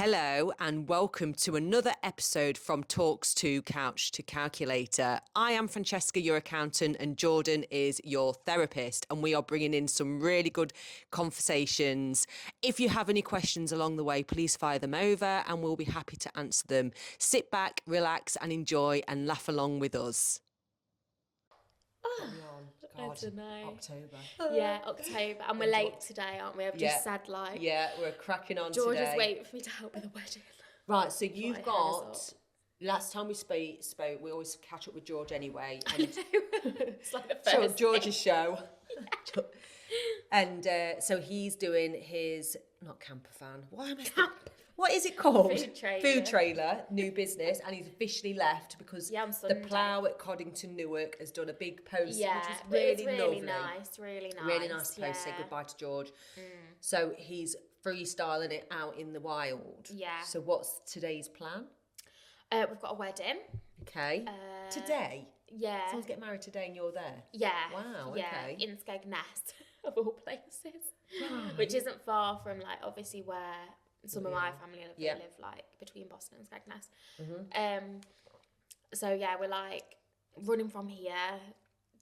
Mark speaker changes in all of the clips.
Speaker 1: Hello and welcome to another episode from Talks to Couch to Calculator. I am Francesca, your accountant, and Jordan is your therapist, and we are bringing in some really good conversations. If you have any questions along the way, please fire them over and we'll be happy to answer them. Sit back, relax and enjoy and laugh along with us.
Speaker 2: I don't know.
Speaker 1: October.
Speaker 2: Yeah, October. And we're late today, aren't we? I've just said
Speaker 1: we're cracking on
Speaker 2: George
Speaker 1: today.
Speaker 2: is waiting for me to help with the wedding.
Speaker 1: Right, so you've got... Last time we spoke, we always catch up with George anyway. And
Speaker 2: it's like the first
Speaker 1: George's show. And so he's doing his, not camper van, what is it called? Food trailer, new business, and he's officially left because the plough at Coddington Newark has done a big post, which is really lovely. Really nice post. Say goodbye to George. So he's freestyling it out in the wild.
Speaker 2: Yeah.
Speaker 1: So what's today's plan?
Speaker 2: We've got a wedding.
Speaker 1: Okay. Today?
Speaker 2: Yeah.
Speaker 1: Someone's getting married today and you're there?
Speaker 2: Yeah.
Speaker 1: Wow,
Speaker 2: yeah,
Speaker 1: okay.
Speaker 2: In Skegness, of all places. Right. Which isn't far from, like, obviously where some of my family live. They live, like, between Boston and Skegness. Mm-hmm. So, yeah, we're, like, running from here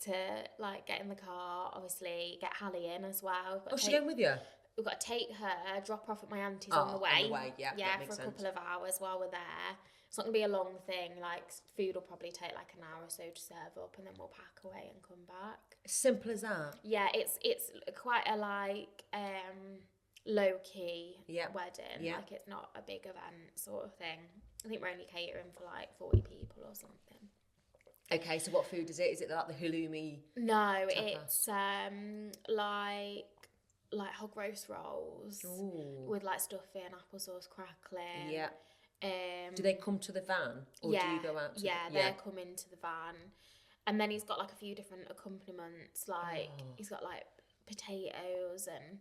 Speaker 2: to, like, get in the car, obviously, get Hallie in as well.
Speaker 1: Oh, she's going with you?
Speaker 2: We've got to take her, drop her off at my auntie's on the way.
Speaker 1: On the way, yeah,
Speaker 2: for a couple of hours while we're there. It's not going to be a long thing. Like, food will probably take like an hour or so to serve up, and then we'll pack away and come back.
Speaker 1: Simple as that.
Speaker 2: Yeah, it's quite a like low key wedding.
Speaker 1: Yeah.
Speaker 2: Like, it's not a big event sort of thing. I think we're only catering for like 40 people or something.
Speaker 1: Okay, so what food is it? Is it like the halloumi?
Speaker 2: No,
Speaker 1: tapas?
Speaker 2: It's like hog roast rolls.
Speaker 1: Ooh.
Speaker 2: With like stuffing, applesauce crackling.
Speaker 1: Yeah. Do they come to the van, or do you go out to
Speaker 2: they're coming to the van. And then he's got like a few different accompaniments, like he's got like potatoes and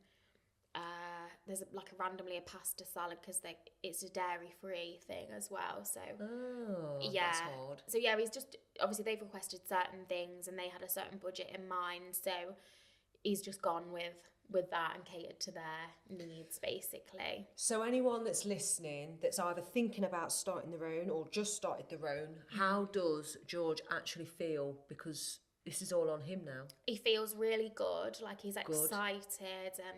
Speaker 2: there's like randomly a pasta salad because it's a dairy free thing as well. So
Speaker 1: that's hard.
Speaker 2: So yeah, he's just obviously they've requested certain things and they had a certain budget in mind, so he's just gone with that and catered to their needs, basically.
Speaker 1: So anyone that's listening that's either thinking about starting their own or just started their own, how does George actually feel? Because this is all on him now.
Speaker 2: He feels really good, like he's excited and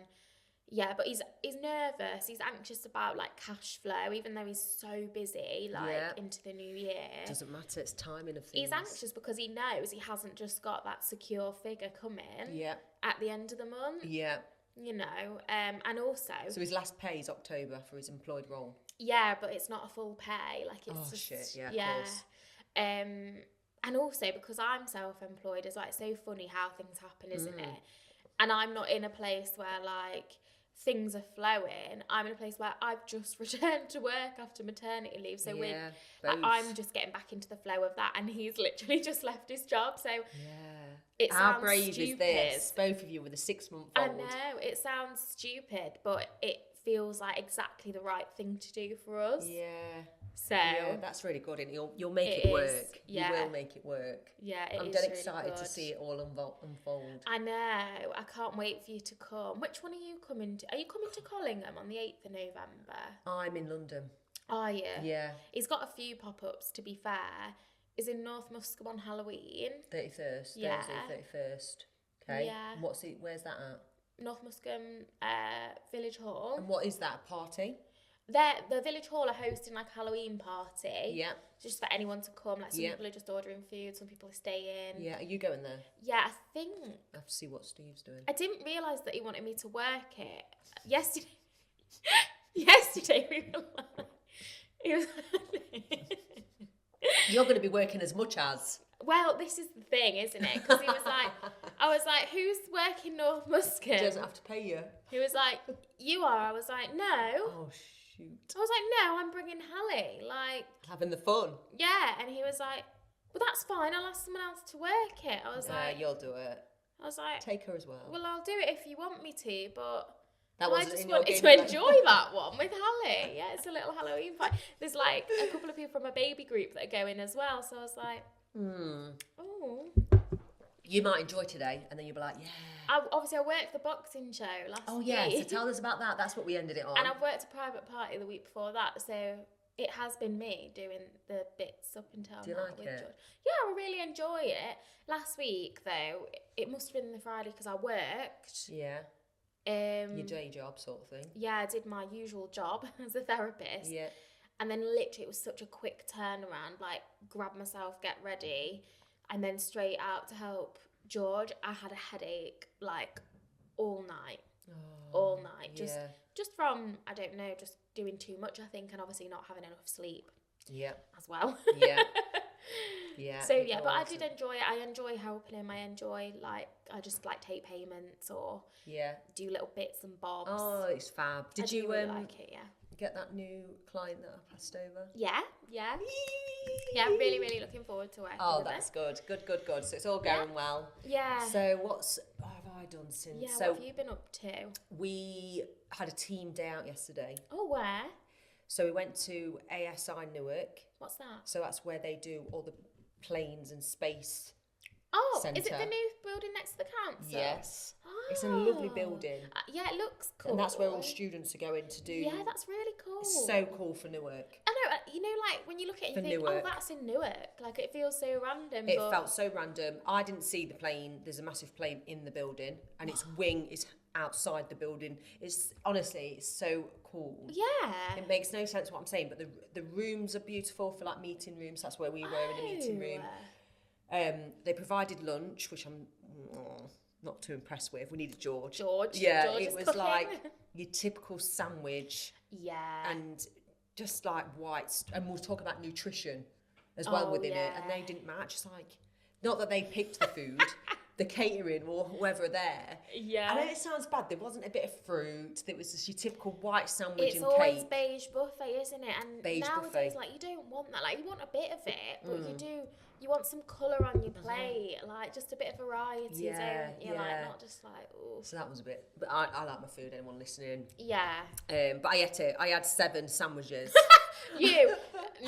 Speaker 2: but he's nervous. He's anxious about like cash flow, even though he's so busy into the new year.
Speaker 1: Doesn't matter, it's timing of things.
Speaker 2: He's anxious because he knows he hasn't just got that secure figure coming at the end of the month. Yeah. You know, and also...
Speaker 1: So his last pay is October for his employed role?
Speaker 2: Yeah, but it's not a full pay. Like, it's
Speaker 1: of course.
Speaker 2: And also, because I'm self-employed, it's like so funny how things happen, isn't it? And I'm not in a place where, like, things are flowing. I'm in a place where I've just returned to work after maternity leave. So I'm just getting back into the flow of that. And he's literally just left his job. So... It
Speaker 1: How
Speaker 2: sounds
Speaker 1: brave
Speaker 2: stupid.
Speaker 1: is this? Both of you with a 6-month-old.
Speaker 2: I know, it sounds stupid, but it feels like exactly the right thing to do for us.
Speaker 1: Yeah.
Speaker 2: So
Speaker 1: that's really good, and you'll make it work.
Speaker 2: Yeah.
Speaker 1: You will make it work.
Speaker 2: Yeah,
Speaker 1: I'm dead excited to see it all unfold.
Speaker 2: I know. I can't wait for you to come. Which one are you coming to? Are you coming to Collingham on the 8th of November?
Speaker 1: I'm in London.
Speaker 2: Are you?
Speaker 1: Yeah.
Speaker 2: He's got a few pop-ups, to be fair. Is in North Muscombe on Halloween.
Speaker 1: 31st.
Speaker 2: Yeah.
Speaker 1: Thursday, 31st. Okay.
Speaker 2: Yeah.
Speaker 1: Where's that at?
Speaker 2: North Muscombe Village Hall.
Speaker 1: And what is that, a party?
Speaker 2: The Village Hall are hosting like a Halloween party.
Speaker 1: Yeah.
Speaker 2: Just for anyone to come. Like some people are just ordering food, some people are staying.
Speaker 1: Yeah, are you going there?
Speaker 2: Yeah, I think.
Speaker 1: I have to see what Steve's doing.
Speaker 2: I didn't realise that he wanted me to work it. Yesterday we were like, he was
Speaker 1: You're going to be working as much as.
Speaker 2: Well, this is the thing, isn't it? Because he was like, I was like, who's working North Muscombe?
Speaker 1: He doesn't have to pay you.
Speaker 2: He was like, you are. I was like, no.
Speaker 1: Oh, shoot.
Speaker 2: I was like, no, I'm bringing Hallie. Like,
Speaker 1: having the fun.
Speaker 2: Yeah. And he was like, well, that's fine. I'll ask someone else to work it. I was like,
Speaker 1: you'll do it.
Speaker 2: I was like,
Speaker 1: take her as well.
Speaker 2: Well, I'll do it if you want me to, but...
Speaker 1: I
Speaker 2: just wanted to enjoy that one with Hallie. Yeah, it's a little Halloween party. There's like a couple of people from a baby group that are going as well. So I was like, oh.
Speaker 1: You might enjoy today, and then you'll be like, yeah.
Speaker 2: Obviously, I worked the boxing show last week.
Speaker 1: Oh, yeah, so tell us about that. That's what we ended it on.
Speaker 2: And I've worked a private party the week before that, so it has been me doing the bits up until now.
Speaker 1: Do you like
Speaker 2: with
Speaker 1: it?
Speaker 2: George. Yeah, I really enjoy it. Last week, though, it must have been the Friday because I worked.
Speaker 1: Yeah. Your day job sort of thing.
Speaker 2: Yeah, I did my usual job as a therapist.
Speaker 1: Yeah.
Speaker 2: And then literally it was such a quick turnaround, like grab myself, get ready, and then straight out to help George. I had a headache like all night. All night. Just from, I don't know, just doing too much, I think, and obviously not having enough sleep.
Speaker 1: Yeah.
Speaker 2: As well.
Speaker 1: Yeah. Yeah.
Speaker 2: So yeah, but I did enjoy it. I enjoy helping him. I enjoy I just take payments or do little bits and bobs.
Speaker 1: Oh, it's fab. Did you
Speaker 2: really like it? Yeah.
Speaker 1: Get that new client that I passed over?
Speaker 2: Yeah. Yeah, I'm really, really looking forward to working with
Speaker 1: that's good. Good. So it's all going well.
Speaker 2: Yeah.
Speaker 1: So what have I done since?
Speaker 2: Yeah,
Speaker 1: so
Speaker 2: what have you been up to?
Speaker 1: We had a team day out yesterday.
Speaker 2: Oh, where?
Speaker 1: So we went to ASI Newark.
Speaker 2: What's that?
Speaker 1: So that's where they do all the planes and space.
Speaker 2: Oh,
Speaker 1: Centre.
Speaker 2: Is it the new building next to the council?
Speaker 1: Yes. Oh. It's a lovely building.
Speaker 2: Yeah, it looks cool.
Speaker 1: And that's where all students are going to do.
Speaker 2: Yeah, that's really cool.
Speaker 1: It's so cool for Newark.
Speaker 2: I know, when you look at it, you think, Newark. Oh, that's in Newark. It feels so random.
Speaker 1: It felt so random. I didn't see the plane. There's a massive plane in the building, and its wing is outside the building. It's so cool.
Speaker 2: Yeah.
Speaker 1: It makes no sense what I'm saying, but the rooms are beautiful for meeting rooms. That's where we were in a meeting room. They provided lunch, which I'm not too impressed with. We needed George. Yeah, George it was cooking. Your typical sandwich.
Speaker 2: Yeah.
Speaker 1: And just white. And we'll talk about nutrition as well within it. And they didn't match. It's not that they picked the food, the catering or whoever there.
Speaker 2: Yeah.
Speaker 1: I know it sounds bad. There wasn't a bit of fruit. There was just your typical white sandwich and cake.
Speaker 2: It's always beige buffet, isn't it? And
Speaker 1: beige
Speaker 2: nowadays,
Speaker 1: buffet.
Speaker 2: you don't want that. You want a bit of it, but you want some colour on your plate, just a bit of variety, don't you? Not just ooh.
Speaker 1: So that was a bit, but I like my food, anyone listening.
Speaker 2: Yeah.
Speaker 1: But I ate it. I had 7 sandwiches.
Speaker 2: You,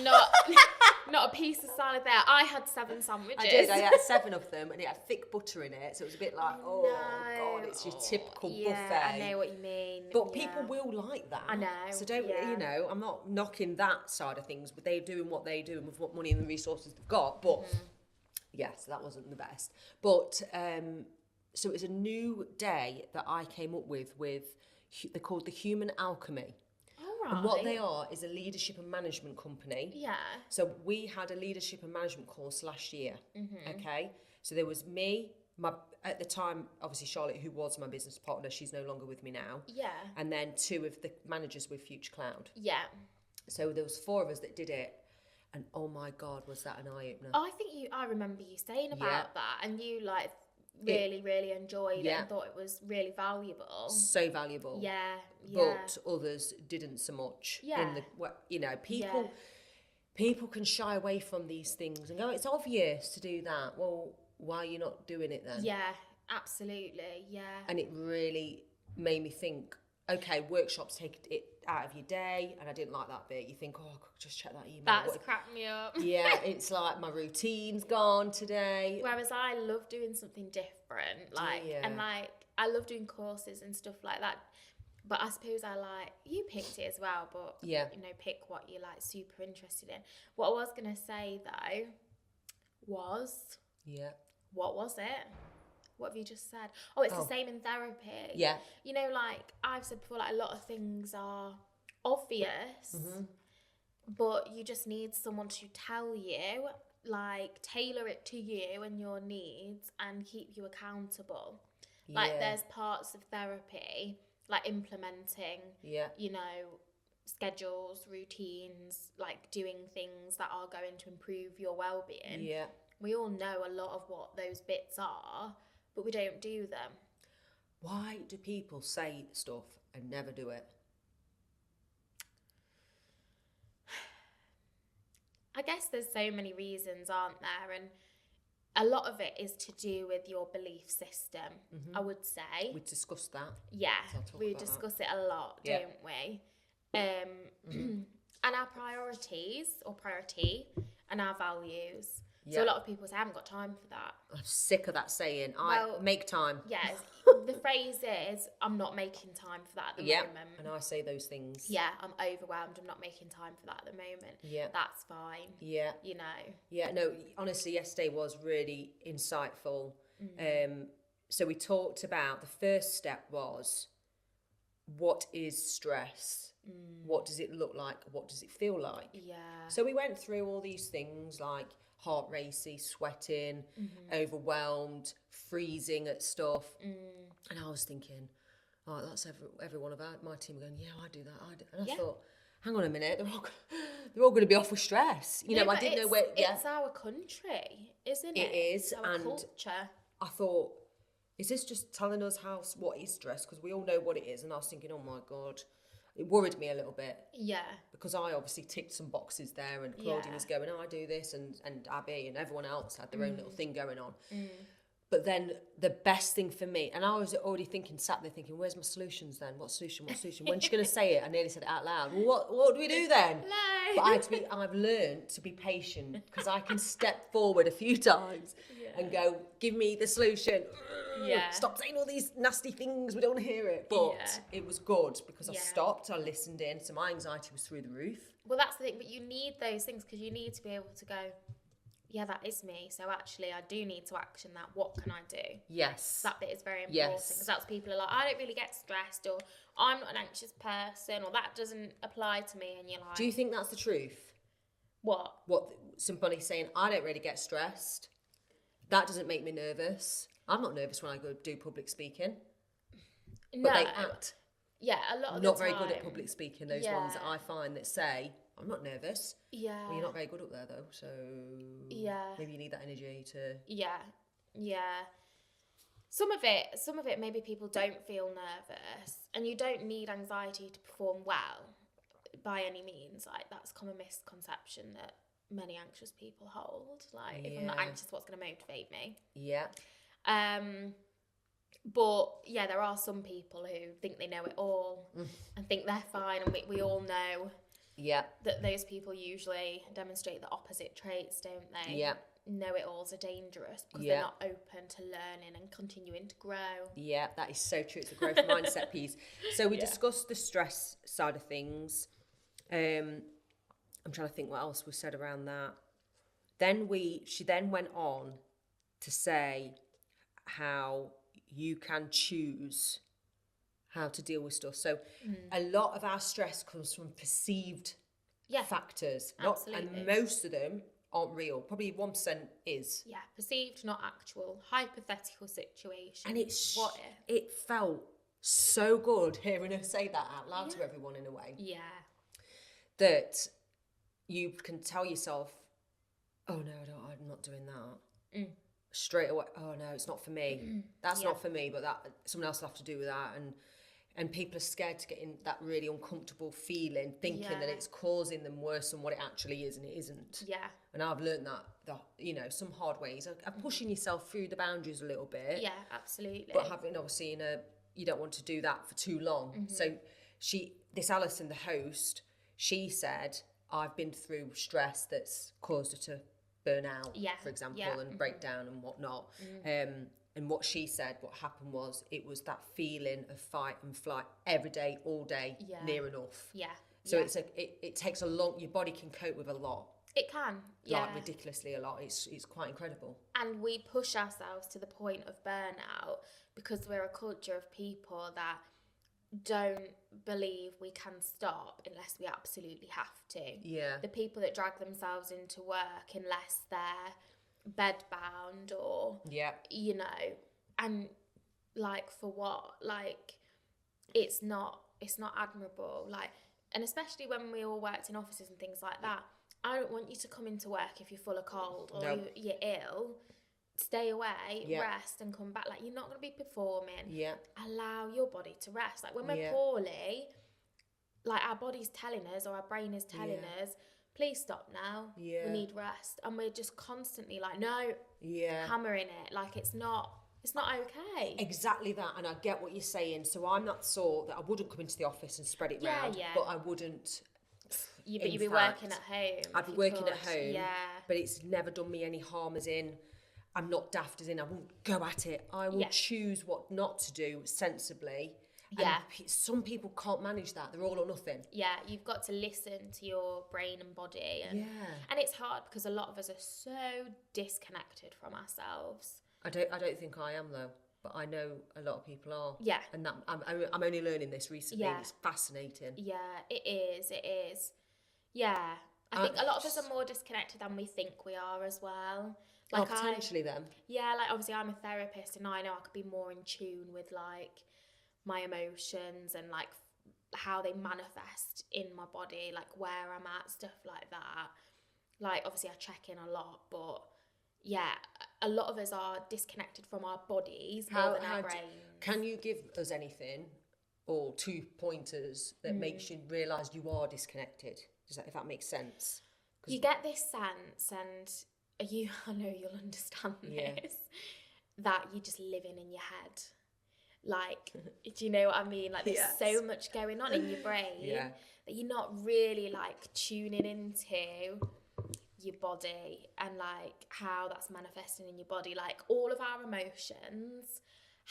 Speaker 2: not a piece of salad there. I had 7 sandwiches.
Speaker 1: I did. I had 7 of them, and it had thick butter in it, so it was a bit God, it's your typical buffet.
Speaker 2: I know what you mean.
Speaker 1: But people will like that.
Speaker 2: I know.
Speaker 1: So don't, I'm not knocking that side of things, but they're doing what they do and with what money and the resources they've got. But yes, that wasn't the best. But so it was a new day that I came up with. They're called the Human Alchemy.
Speaker 2: Right.
Speaker 1: And what they are is a leadership and management company.
Speaker 2: Yeah.
Speaker 1: So we had a leadership and management course last year. Okay. So there was me, at the time, obviously Charlotte, who was my business partner, she's no longer with me now.
Speaker 2: Yeah.
Speaker 1: And then 2 of the managers with Future Cloud.
Speaker 2: Yeah.
Speaker 1: So there was 4 of us that did it. And oh my God, was that an eye-opener.
Speaker 2: I remember you saying about that, and you really enjoyed it and thought it was really valuable.
Speaker 1: So valuable.
Speaker 2: Yeah.
Speaker 1: But others didn't so much.
Speaker 2: Yeah.
Speaker 1: People can shy away from these things and go, it's obvious to do that. Well, why are you not doing it then?
Speaker 2: Yeah, absolutely. Yeah.
Speaker 1: And it really made me think, okay, workshops take it out of your day, and I didn't like that bit. You think, I could just check that email.
Speaker 2: That's cracked me up.
Speaker 1: Yeah, it's my routine's gone today.
Speaker 2: Whereas I love doing something different, and I love doing courses and stuff like that. But I suppose you picked it as well, but pick what you're super interested in. What I was gonna say though was what was it? What have you just said? Oh, it's the same in therapy.
Speaker 1: Yeah.
Speaker 2: I've said before, a lot of things are obvious, but you just need someone to tell you, tailor it to you and your needs and keep you accountable. There's parts of therapy, implementing, schedules, routines, doing things that are going to improve your well-being.
Speaker 1: Yeah.
Speaker 2: We all know a lot of what those bits are, but we don't do them.
Speaker 1: Why do people say stuff and never do it?
Speaker 2: I guess there's so many reasons, aren't there? And a lot of it is to do with your belief system, I would say.
Speaker 1: We discussed that.
Speaker 2: Yeah, we discuss it a lot, don't we? And our priorities, or priority, and our values. So a lot of people say, I haven't got time for that.
Speaker 1: I'm sick of that saying. Make time.
Speaker 2: Yes. The phrase is, I'm not making time for that at the moment.
Speaker 1: And I say those things.
Speaker 2: Yeah, I'm overwhelmed. I'm not making time for that at the moment.
Speaker 1: Yeah.
Speaker 2: That's fine.
Speaker 1: Yeah.
Speaker 2: You know.
Speaker 1: Yeah, no, honestly, yesterday was really insightful. So we talked about, the first step was, what is stress? What does it look like? What does it feel like?
Speaker 2: Yeah.
Speaker 1: So we went through all these things like heart racy, sweating, overwhelmed, freezing at stuff. And I was thinking, oh, that's every one of my team going, yeah, I do that. And I thought, hang on a minute, they're all going to be off with stress. You know, I didn't know where. Yeah,
Speaker 2: it's our country, isn't it?
Speaker 1: It is,
Speaker 2: it's our
Speaker 1: and
Speaker 2: culture.
Speaker 1: I thought, is this just telling us what is stress? Because we all know what it is. And I was thinking, oh my God. It worried me a little bit.
Speaker 2: Yeah.
Speaker 1: Because I obviously ticked some boxes there, and Claudia was going, oh, I do this, and Abby and everyone else had their own little thing going on. But then the best thing for me, and I was already sat there thinking, where's my solutions then? What solution? When's she going to say it? I nearly said it out loud. Well, what do we do then?
Speaker 2: No.
Speaker 1: But I've learned to be patient, because I can step forward a few times and go, give me the solution.
Speaker 2: Yeah.
Speaker 1: Stop saying all these nasty things, we don't want to hear it. But it was good, because I stopped, I listened in, so my anxiety was through the roof.
Speaker 2: Well, that's the thing, but you need those things, because you need to be able to go, yeah, that is me. So actually, I do need to action that. What can I do?
Speaker 1: Yes.
Speaker 2: That bit is very important, because that's people are like, I don't really get stressed, or I'm not an anxious person, or that doesn't apply to me. And you're like,
Speaker 1: do you think that's the truth?
Speaker 2: What?
Speaker 1: Somebody saying, I don't really get stressed. That doesn't make me nervous. I'm not nervous when I go do public speaking. But they act.
Speaker 2: Yeah, a lot of
Speaker 1: not
Speaker 2: the time.
Speaker 1: very good at public speaking, those ones that I find that say, I'm not nervous.
Speaker 2: Yeah.
Speaker 1: Well, you're not very good up there though, so maybe you need that energy to.
Speaker 2: Yeah. Some of it maybe people don't feel nervous, and you don't need anxiety to perform well by any means. Like, that's a common misconception that many anxious people hold. Like, if I'm not anxious, what's going to motivate me?
Speaker 1: Yeah.
Speaker 2: But yeah, there are some people who think they know it all and think they're fine, and we all know that those people usually demonstrate the opposite traits, don't they?
Speaker 1: Yeah.
Speaker 2: Know-it-alls are dangerous because they're not open to learning and continuing to grow. Yeah,
Speaker 1: that is so true. It's a growth mindset piece. So we discussed the stress side of things. I'm trying to think what else was said around that. She then went on to say how you can choose how to deal with stuff. So a lot of our stress comes from perceived factors.
Speaker 2: Absolutely.
Speaker 1: And most of them aren't real. Probably 1% is.
Speaker 2: Yeah, perceived, not actual. Hypothetical situation.
Speaker 1: And it felt so good hearing her say that out loud to everyone in a way.
Speaker 2: Yeah.
Speaker 1: That you can tell yourself, oh no, I'm not doing that. Straight away, oh no, it's not for me. That's not for me, but that someone else will have to do with that. And people are scared to get in that really uncomfortable feeling, thinking that it's causing them worse than what it actually is, and it isn't.
Speaker 2: Yeah.
Speaker 1: And I've learned that, some hard ways of pushing yourself through the boundaries a little bit.
Speaker 2: Yeah, absolutely.
Speaker 1: But having obviously you don't want to do that for too long. So this Alison, the host, she said, I've been through stress that's caused her to burn out, for example, and break down and whatnot. And what she said, what happened was, it was that feeling of fight and flight every day, all day, near enough.
Speaker 2: Yeah.
Speaker 1: So it takes a long, your body can cope with a lot.
Speaker 2: It can,
Speaker 1: Like ridiculously a lot. It's quite incredible.
Speaker 2: And we push ourselves to the point of burnout because we're a culture of people that don't believe we can stop unless we absolutely have to.
Speaker 1: Yeah.
Speaker 2: The people that drag themselves into work unless they're bedbound or, and like for what? Like, it's not admirable. Like, and especially when we all worked in offices and things like that, I don't want you to come into work if you're full of cold or you're ill. Stay away, rest, and come back. Like, you're not going to be performing. Yeah. Allow your body to rest. Like, when we're poorly, like, our body's telling us, or our brain is telling us, please stop now. Yeah. We need rest. And we're just constantly like, no, hammering it. Like, it's not okay.
Speaker 1: Exactly that. And I get what you're saying. So I'm not sort that I wouldn't come into the office and spread it round, but I wouldn't
Speaker 2: But you'd be working at home.
Speaker 1: I'd be working at home.
Speaker 2: Yeah.
Speaker 1: But it's never done me any harm, as in, I'm not daft, as in, I won't go at it. I will choose what not to do sensibly.
Speaker 2: Yeah.
Speaker 1: And some people can't manage that. They're all or nothing.
Speaker 2: Yeah, you've got to listen to your brain and body. And it's hard because a lot of us are so disconnected from ourselves.
Speaker 1: I don't think I am, though. But I know a lot of people are.
Speaker 2: Yeah.
Speaker 1: And that I'm only learning this recently.
Speaker 2: Yeah.
Speaker 1: It's fascinating.
Speaker 2: Yeah, it is. Yeah. I think a lot of us are more disconnected than we think we are as well. Like
Speaker 1: potentially then.
Speaker 2: Yeah, like obviously I'm a therapist and I know I could be more in tune with like my emotions and like how they manifest in my body, like where I'm at, stuff like that. Like obviously I check in a lot, but yeah, a lot of us are disconnected from our bodies more than our brains.
Speaker 1: Can you give us anything or 2 pointers that makes you realise you are disconnected? If that makes sense?
Speaker 2: You get this sense, and I know you'll understand this, that you're just living in your head. Like, do you know what I mean? Like, there's so much going on in your brain that you're not really like tuning into your body and like how that's manifesting in your body. Like, all of our emotions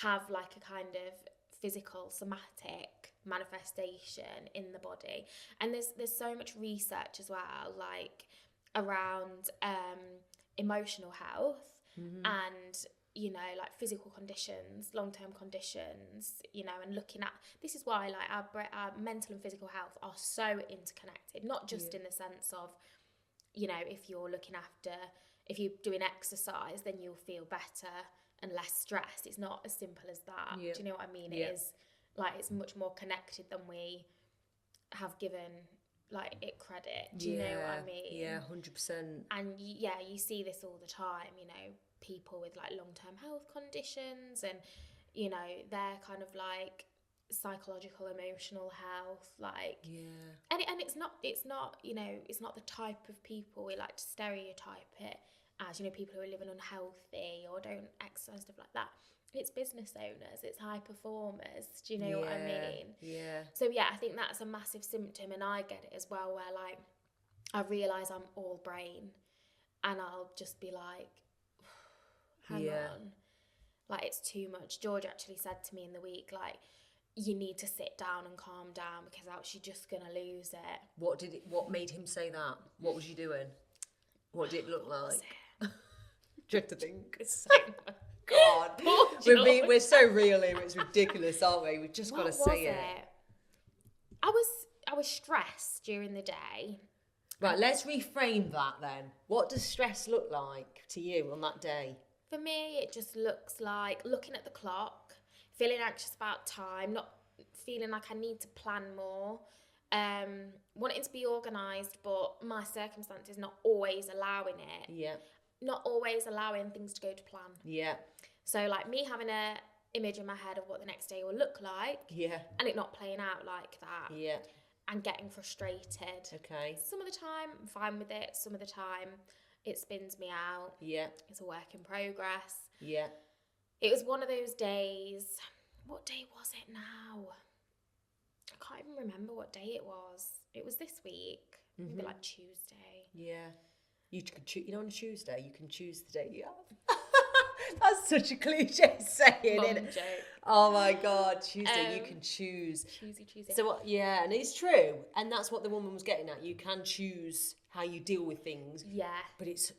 Speaker 2: have like a kind of physical, somatic manifestation in the body, and there's so much research as well, like around emotional health and like physical conditions, long-term conditions, and looking at this is why like our mental and physical health are so interconnected, not just in the sense of if you're doing exercise then you'll feel better and less stressed. It's not as simple as that. Do you know what I mean? It is like it's much more connected than we have given like it credit. Do you know what I mean?
Speaker 1: Yeah, 100%.
Speaker 2: And you see this all the time, people with like long-term health conditions and they're kind of like psychological, emotional health, like and it's not it's not the type of people we like to stereotype it as, people who are living unhealthy or don't exercise, stuff like that. It's business owners, it's high performers. Do you know what I mean?
Speaker 1: Yeah.
Speaker 2: So I think that's a massive symptom, and I get it as well, where like I realise I'm all brain and I'll just be like, hang on, like it's too much. George actually said to me in the week, like, you need to sit down and calm down because else you're just gonna lose it.
Speaker 1: What made him say that? What was you doing? What did it look like? Do you have to think?
Speaker 2: It's so
Speaker 1: God, we're so real here. It's ridiculous, aren't we? We've just got to say it.
Speaker 2: I was stressed during the day.
Speaker 1: Right, let's reframe that then. What does stress look like to you on that day?
Speaker 2: For me, it just looks like looking at the clock, feeling anxious about time, not feeling like I need to plan more, wanting to be organised, but my circumstances not always allowing it.
Speaker 1: Yeah.
Speaker 2: Not always allowing things to go to plan.
Speaker 1: Yeah.
Speaker 2: So like me having a image in my head of what the next day will look like.
Speaker 1: Yeah.
Speaker 2: And it not playing out like that.
Speaker 1: Yeah.
Speaker 2: And getting frustrated.
Speaker 1: Okay.
Speaker 2: Some of the time I'm fine with it. Some of the time it spins me out.
Speaker 1: Yeah.
Speaker 2: It's a work in progress.
Speaker 1: Yeah.
Speaker 2: It was one of those days. What day was it now? I can't even remember what day it was. It was this week. Maybe like Tuesday.
Speaker 1: Yeah. You can on a Tuesday, you can choose the day you have. That's such a cliche saying, isn't it?
Speaker 2: Joke.
Speaker 1: Oh my God, Tuesday, you can choose.
Speaker 2: Tuesday.
Speaker 1: So, and it's true. And that's what the woman was getting at. You can choose how you deal with things.
Speaker 2: Yeah.
Speaker 1: But it's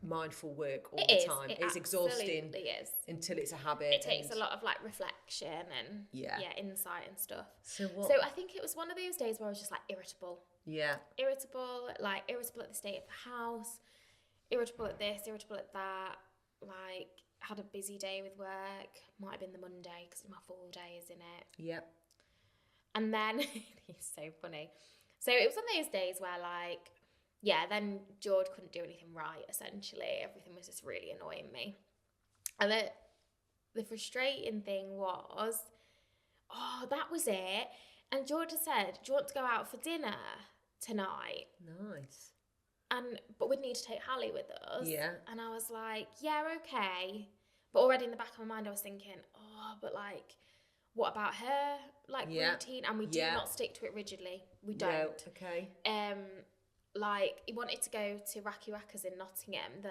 Speaker 1: mindful work all the time. It's exhausting.
Speaker 2: It is.
Speaker 1: Until it's a habit.
Speaker 2: It takes a lot of like reflection and insight and stuff.
Speaker 1: So
Speaker 2: I think it was one of those days where I was just like irritable.
Speaker 1: Yeah.
Speaker 2: Irritable at the state of the house, irritable at this, irritable at that. Like, had a busy day with work. Might have been the Monday because it's my full day, isn't it?
Speaker 1: Yep.
Speaker 2: And then, it's so funny. So it was one of those days where like, then George couldn't do anything right, essentially. Everything was just really annoying me. And the frustrating thing was, that was it. And George said, do you want to go out for dinner tonight?
Speaker 1: Nice.
Speaker 2: But we'd need to take Hallie with us.
Speaker 1: Yeah.
Speaker 2: And I was like, yeah, okay. But already in the back of my mind, I was thinking, but like, what about her routine? And we do not stick to it rigidly. We don't.
Speaker 1: No, okay.
Speaker 2: Like, he wanted to go to Raki Rakas in Nottingham, the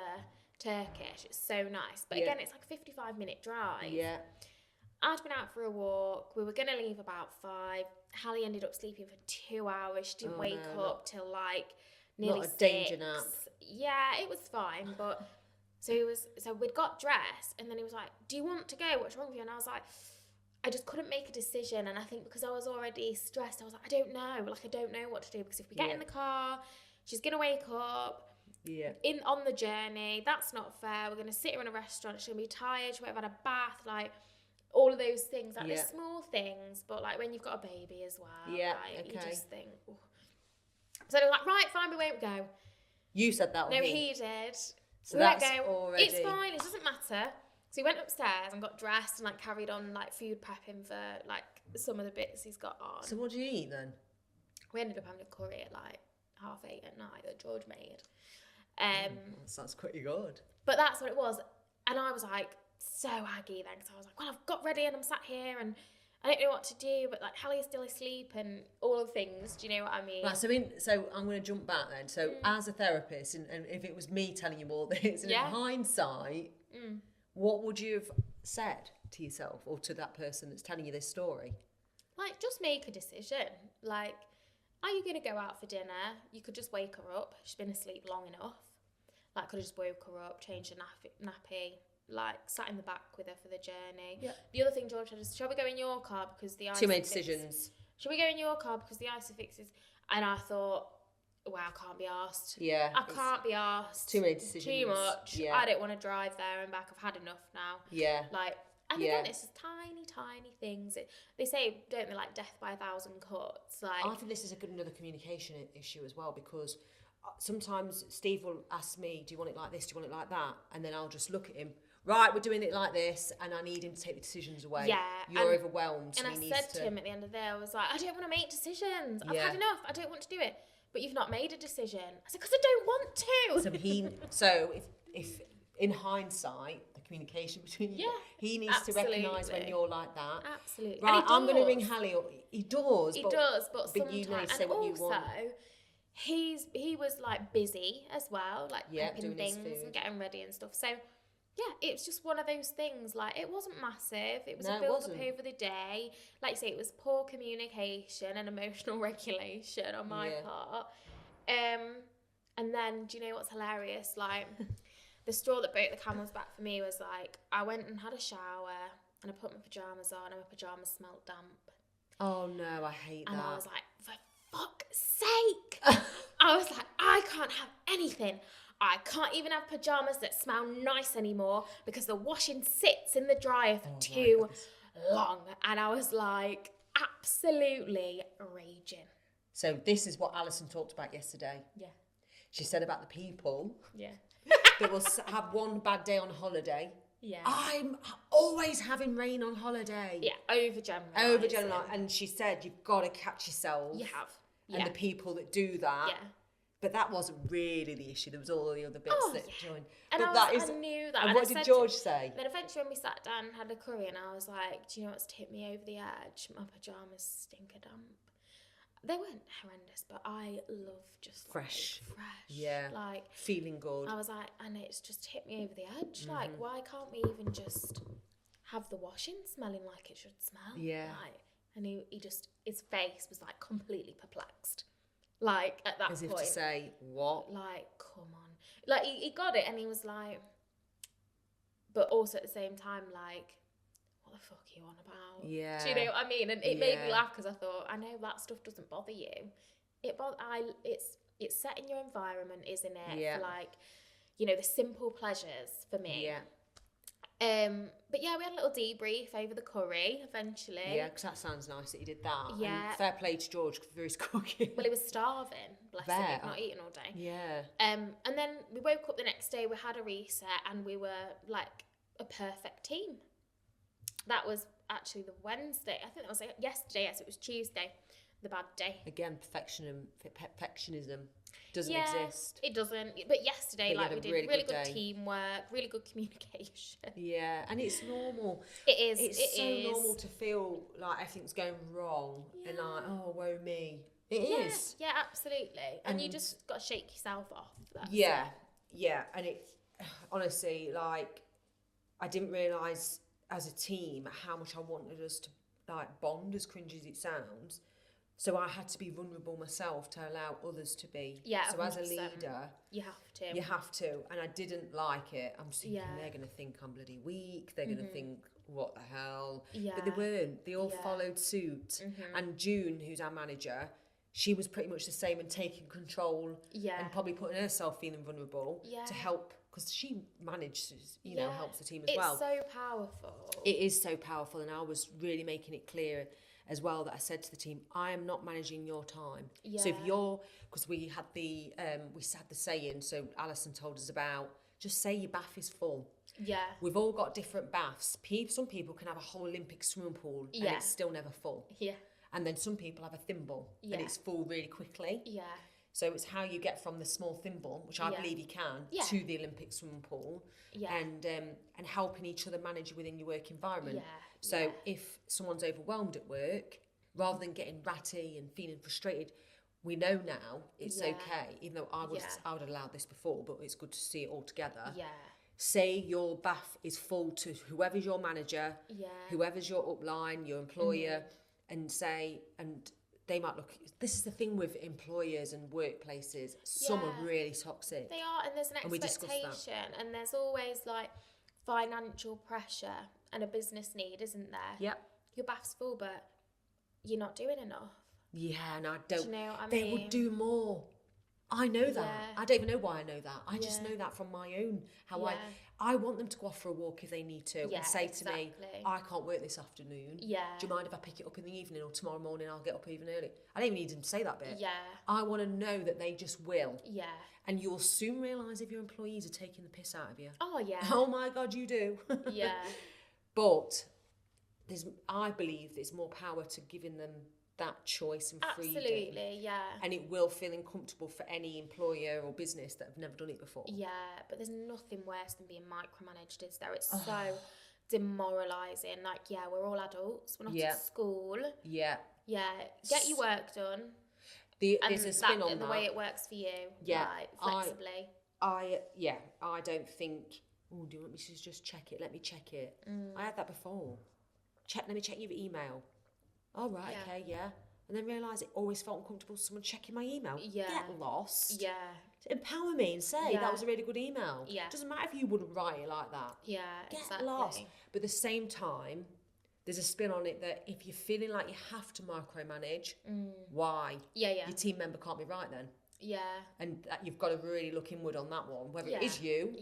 Speaker 2: Turkish. It's so nice. But again, it's like a 55-minute drive.
Speaker 1: Yeah.
Speaker 2: I'd been out for a walk. We were going to leave about 5. Hallie ended up sleeping for 2 hours. She didn't wake up till like nearly 6.
Speaker 1: Danger nap.
Speaker 2: Yeah, it was fine. But so we'd got dressed, and then he was like, "Do you want to go? What's wrong with you?" And I was like, I just couldn't make a decision. And I think because I was already stressed, I was like, I don't know. Like, I don't know what to do, because if we get in the car, she's going to wake up.
Speaker 1: Yeah.
Speaker 2: On the journey, that's not fair. We're going to sit her in a restaurant. She's going to be tired. She might have had a bath. Like, all of those things. Like, they're small things, but like when you've got a baby as well, you just think. Ooh. So they were like, right, fine, we won't go.
Speaker 1: You said that.
Speaker 2: No, he did.
Speaker 1: So
Speaker 2: we
Speaker 1: that's
Speaker 2: won't go.
Speaker 1: already.
Speaker 2: It's fine. It doesn't matter. So he went upstairs and got dressed and like carried on like food prepping for like some of the bits he's got on.
Speaker 1: So what do you eat then?
Speaker 2: We ended up having a curry at like 8:30 at night that George made.
Speaker 1: That sounds pretty good.
Speaker 2: But that's what it was. And I was like so aggy then, because I was like, well, I've got ready and I'm sat here and I don't know what to do, but like Hallie's still asleep and all of things. Do you know what I mean?
Speaker 1: Right, so I'm going to jump back then. So as a therapist, and if it was me telling you all this, and in hindsight, what would you have said to yourself or to that person that's telling you this story?
Speaker 2: Like, just make a decision. Like, are you going to go out for dinner? You could just wake her up. She's been asleep long enough. Like, could have just woke her up, changed her nappy, like, sat in the back with her for the journey. Yeah. The other thing George said is, shall we go in your car because the
Speaker 1: Too many decisions.
Speaker 2: Shall we go in your car because the ISOFIX is... And I thought, wow, I can't be arsed.
Speaker 1: Yeah.
Speaker 2: I can't be arsed.
Speaker 1: Too many decisions.
Speaker 2: Too much. Yeah. I don't want to drive there and back. I've had enough now.
Speaker 1: Yeah.
Speaker 2: Like, and again, it's just tiny, tiny things. They say, don't they, like death by 1,000 cuts. Like,
Speaker 1: I think this is another communication issue as well, because sometimes Steve will ask me, do you want it like this? Do you want it like that? And then I'll just look at him. Right, we're doing it like this, and I need him to take the decisions away.
Speaker 2: Yeah.
Speaker 1: You're overwhelmed.
Speaker 2: And I said to him at the end of the day, I was like, I don't want to make decisions. I've had enough. I don't want to do it. But you've not made a decision. I said, because I don't want to. So if in hindsight, the communication between you, he needs to recognise when you're like that. Absolutely.
Speaker 1: Right, I'm going to ring Hallie. He does.
Speaker 2: But sometimes.
Speaker 1: You need to say what you want.
Speaker 2: He was like busy as well, like prepping things and getting ready and stuff. So yeah, it's just one of those things. Like, it wasn't massive. It was a build up over the day. Like you say, it was poor communication and emotional regulation on my part. And then, do you know what's hilarious? Like, the straw that broke the camel's back for me was like, I went and had a shower and I put my pajamas on and my pajamas smelled damp.
Speaker 1: Oh no, I hate that.
Speaker 2: And I was like, for fuck's sake. I was like, I can't have anything. I can't even have pajamas that smell nice anymore because the washing sits in the dryer for too long. And I was like, absolutely raging.
Speaker 1: So this is what Alison talked about yesterday.
Speaker 2: Yeah.
Speaker 1: She said about the people
Speaker 2: that
Speaker 1: will have one bad day on holiday.
Speaker 2: Yeah.
Speaker 1: I'm always having rain on holiday.
Speaker 2: Yeah, overgeneralising.
Speaker 1: And she said, you've got to catch yourself.
Speaker 2: You have.
Speaker 1: And the people that do that.
Speaker 2: Yeah.
Speaker 1: But that wasn't really the issue. There was all the other bits that joined.
Speaker 2: And I knew that.
Speaker 1: And what did George say?
Speaker 2: Then eventually when we sat down and had a curry, and I was like, do you know what's tipped me over the edge? My pyjamas stink of damp. They weren't horrendous, but I love just
Speaker 1: fresh.
Speaker 2: Like, fresh.
Speaker 1: Yeah.
Speaker 2: Like,
Speaker 1: feeling good.
Speaker 2: I was like, and it's just hit me over the edge. Like, why can't we even just have the washing smelling like it should smell?
Speaker 1: Yeah.
Speaker 2: Like, and he just, his face was like completely perplexed. Like, at that point.
Speaker 1: As if to say, what?
Speaker 2: Like, come on. Like, he got it and he was like, but also at the same time, like, what the fuck are you on about?
Speaker 1: Yeah.
Speaker 2: Do you know what I mean? And it made me laugh because I thought, I know that stuff doesn't bother you. It's set in your environment, isn't it?
Speaker 1: Yeah.
Speaker 2: For like, you know, the simple pleasures for me.
Speaker 1: Yeah.
Speaker 2: But yeah, we had a little debrief over the curry eventually.
Speaker 1: Yeah, because that sounds nice that he did that.
Speaker 2: Yeah.
Speaker 1: And fair play to George for his cooking.
Speaker 2: Well, he was starving, bless him, he'd not eaten all day.
Speaker 1: Yeah.
Speaker 2: And then we woke up the next day, we had a reset, and we were like a perfect team. That was actually the Wednesday. I think that was yesterday. Yes, it was Tuesday, the bad day.
Speaker 1: Again, perfectionism. doesn't exist.
Speaker 2: It doesn't. But yesterday,
Speaker 1: But
Speaker 2: we did really good teamwork, really good communication.
Speaker 1: Yeah, and it's normal.
Speaker 2: It is.
Speaker 1: It's so normal to feel like everything's going wrong and like, oh, woe me. It is.
Speaker 2: Yeah, absolutely. And you just got to shake yourself off.
Speaker 1: Yeah, and it, honestly, like, I didn't realise as a team how much I wanted us to, like, bond, as cringy as it sounds. So I had to be vulnerable myself to allow others to be.
Speaker 2: Yeah,
Speaker 1: so
Speaker 2: 100%.
Speaker 1: As a leader,
Speaker 2: you have to.
Speaker 1: You have to. And I didn't like it. I'm thinking they're going to think I'm bloody weak. They're going to think, what the hell?
Speaker 2: Yeah.
Speaker 1: But they weren't. They all followed suit. And June, who's our manager, she was pretty much the same and taking control and probably putting herself feeling vulnerable to help, because she manages, you know, helps the team as well.
Speaker 2: It's so powerful.
Speaker 1: It is so powerful, and I was really making it clear as well that I said to the team, I am not managing your time. So if you're, because we had the saying, so Alison told us about, just say your bath is full.
Speaker 2: Yeah.
Speaker 1: We've all got different baths. Some people can have a whole Olympic swimming pool and it's still never full.
Speaker 2: Yeah.
Speaker 1: And then some people have a thimble and it's full really quickly.
Speaker 2: Yeah.
Speaker 1: So it's how you get from the small thimble, which I believe you can, to the Olympic swimming pool, and helping each other manage within your work environment.
Speaker 2: Yeah.
Speaker 1: So if someone's overwhelmed at work, rather than getting ratty and feeling frustrated, we know now it's okay. Even though I would have allowed this before, but it's good to see it all together.
Speaker 2: Yeah.
Speaker 1: Say your bath is full to whoever's your manager, whoever's your upline, your employer, and say, and they might look, this is the thing with employers and workplaces, some are really toxic.
Speaker 2: They are, and there's an expectation, and there's always like financial pressure and a business need, isn't there?
Speaker 1: Yep.
Speaker 2: Your bath's full, but you're not doing enough.
Speaker 1: Yeah, and I don't.
Speaker 2: Do you know what I
Speaker 1: they
Speaker 2: mean?
Speaker 1: would do more. I know that.
Speaker 2: Yeah.
Speaker 1: I don't even know why I know that. I just know that from my own. I want them to go off for a walk if they need to and say to me, I can't work this afternoon.
Speaker 2: Yeah.
Speaker 1: Do you mind if I pick it up in the evening, or tomorrow morning I'll get up even early? I don't even need them to say that bit.
Speaker 2: Yeah.
Speaker 1: I want to know that they just will.
Speaker 2: Yeah.
Speaker 1: And you'll soon realise if your employees are taking the piss out of you.
Speaker 2: Oh, yeah.
Speaker 1: Oh my God, you do.
Speaker 2: Yeah.
Speaker 1: But I believe there's more power to giving them that choice and freedom.
Speaker 2: Absolutely, yeah.
Speaker 1: And it will feel uncomfortable for any employer or business that have never done it before.
Speaker 2: Yeah, but there's nothing worse than being micromanaged, is there? It's so demoralising. Like, yeah, we're all adults. We're not at school. Yeah. Yeah. Get your work done.
Speaker 1: There's a spin on that.
Speaker 2: The way it works for you.
Speaker 1: Yeah.
Speaker 2: Like, flexibly.
Speaker 1: I don't think, oh, do you want me to just check it? Let me check it. I had that before. Let me check your email. Oh, right, okay, yeah. And then realise it always felt uncomfortable someone checking my email.
Speaker 2: Yeah.
Speaker 1: Get lost.
Speaker 2: Yeah.
Speaker 1: Empower me and say, that was a really good email.
Speaker 2: Yeah.
Speaker 1: Doesn't matter if you wouldn't write it like that.
Speaker 2: Yeah,
Speaker 1: Get lost. But at the same time, there's a spin on it that if you're feeling like you have to micromanage, why?
Speaker 2: Yeah.
Speaker 1: Your team member can't be right then.
Speaker 2: Yeah.
Speaker 1: And you've got to really look inward on that one, whether it is you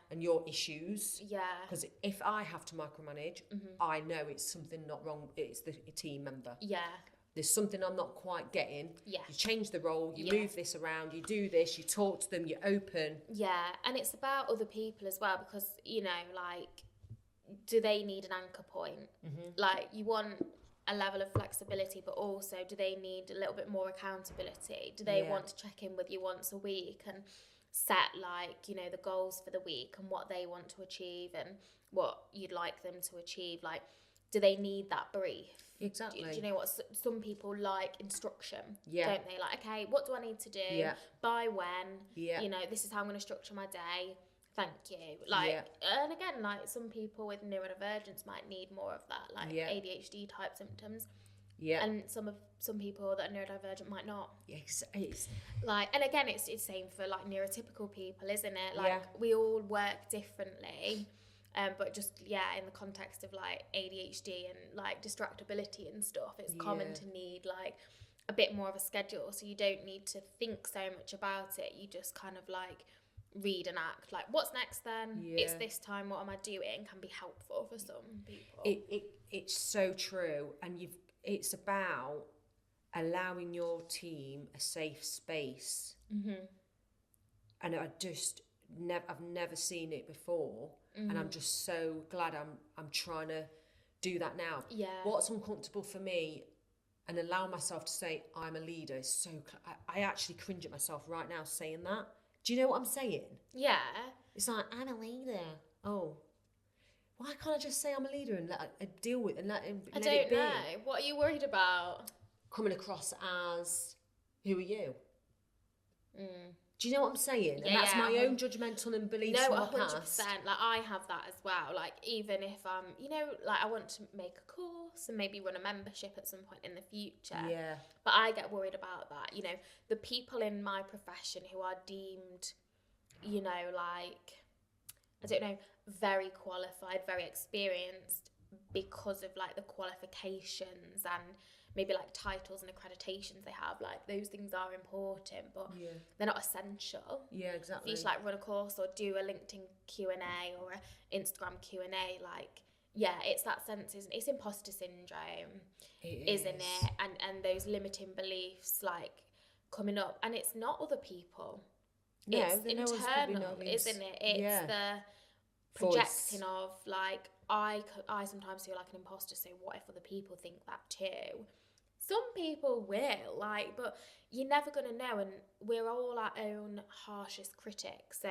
Speaker 1: and your issues.
Speaker 2: Yeah.
Speaker 1: Because if I have to micromanage, I know it's something not wrong. It's the team member.
Speaker 2: Yeah.
Speaker 1: There's something I'm not quite getting.
Speaker 2: Yeah.
Speaker 1: You change the role, you move this around, you do this, you talk to them, you're open.
Speaker 2: Yeah. And it's about other people as well, because, you know, like, do they need an anchor point? Like, you want a level of flexibility, but also do they need a little bit more accountability? Do they want to check in with you once a week and set, like, you know, the goals for the week and what they want to achieve and what you'd like them to achieve? Like, do they need that brief?
Speaker 1: Exactly.
Speaker 2: Do you know what? Some people like instruction,
Speaker 1: yeah,
Speaker 2: don't they? Like, okay, what do I need to do?
Speaker 1: Yeah.
Speaker 2: By when?
Speaker 1: Yeah.
Speaker 2: You know, this is how I'm going to structure my day. Thank you. Like, and again, like, some people with neurodivergence might need more of that, like ADHD type symptoms. Yeah. And some people that are neurodivergent might not.
Speaker 1: Yes,
Speaker 2: like, and again, it's the same for like neurotypical people, isn't it? Like, we all work differently. But just, in the context of, like, ADHD and, like, distractibility and stuff, it's common to need, like, a bit more of a schedule. So you don't need to think so much about it. You just kind of, like, read and act. Like, what's next then? Yeah. It's this time, what am I doing? Can be helpful for some people.
Speaker 1: It's so true. And it's about allowing your team a safe space. And I've never seen it before. And I'm just so glad I'm trying to do that now.
Speaker 2: Yeah.
Speaker 1: What's uncomfortable for me, and allow myself to say I'm a leader is so. I actually cringe at myself right now saying that. Do you know what I'm saying?
Speaker 2: Yeah.
Speaker 1: It's like, I'm a leader. Oh, why can't I just say I'm a leader and let it deal with and let it be?
Speaker 2: I don't know. What are you worried about?
Speaker 1: Coming across as, who are you? Do you know what I'm saying?
Speaker 2: Yeah,
Speaker 1: and that's my own judgmental and beliefs from my
Speaker 2: 100%.
Speaker 1: past.
Speaker 2: Like, I have that as well. Like, even if like, I want to make a course and maybe run a membership at some point in the future.
Speaker 1: Yeah.
Speaker 2: But I get worried about that. The people in my profession who are deemed, like, I don't know, very qualified, very experienced because of like the qualifications and maybe like titles and accreditations they have. Like, those things are important, but they're not essential.
Speaker 1: Yeah, exactly.
Speaker 2: If you to like run a course or do a LinkedIn Q&A or an Instagram Q&A, like, yeah, it's that sense, it's imposter syndrome, isn't it? And those limiting beliefs like coming up, and it's not other people.
Speaker 1: No,
Speaker 2: it's internal, isn't it? It's the projecting of like, I sometimes feel like an imposter, so what if other people think that too? Some people will, like, but you're never going to know, and we're all our own harshest critics, so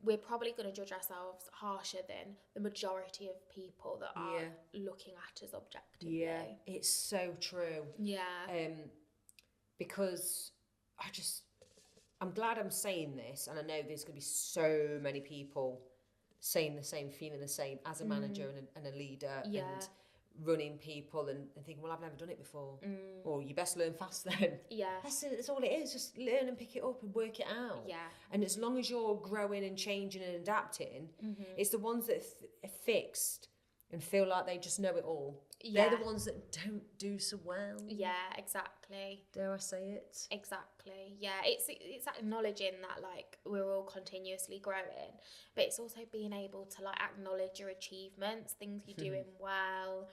Speaker 2: we're probably going to judge ourselves harsher than the majority of people that are looking at us objectively.
Speaker 1: Yeah, it's so true.
Speaker 2: Yeah.
Speaker 1: Because I'm glad I'm saying this, and I know there's going to be so many people saying the same, feeling the same as a manager and a leader and running people and thinking, well, I've never done it before. Or you best learn fast then.
Speaker 2: Yeah.
Speaker 1: That's all it is. Just learn and pick it up and work it out.
Speaker 2: Yeah.
Speaker 1: And as long as you're growing and changing and adapting, it's the ones that are fixed and feel like they just know it all. They're the ones that don't do so well. Yeah,
Speaker 2: exactly.
Speaker 1: Dare I say it?
Speaker 2: Exactly. Yeah, it's acknowledging that like we're all continuously growing, but it's also being able to like acknowledge your achievements, things you're doing well,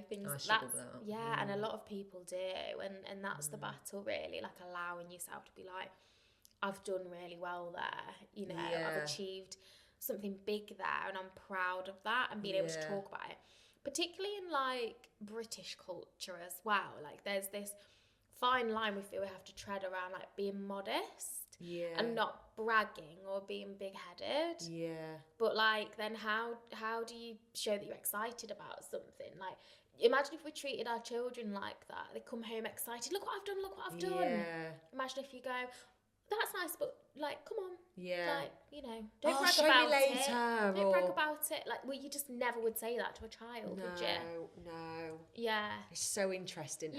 Speaker 2: things and a lot of people do, and that's the battle really, like allowing yourself to be like, I've done really well there, I've achieved something big there and I'm proud of that, and being able to talk about it. Particularly in like British culture as well, like there's this fine line we feel we have to tread around, like being modest and not bragging or being big-headed. But like, then how do you show that you're excited about something? Like, imagine if we treated our children like that. They come home excited, look what I've done. Imagine if you go, that's nice, but like, come on. Like, don't brag about it. Don't brag about it. Like, well, you just never would say that to a child, would you?
Speaker 1: No.
Speaker 2: Yeah.
Speaker 1: It's so interesting.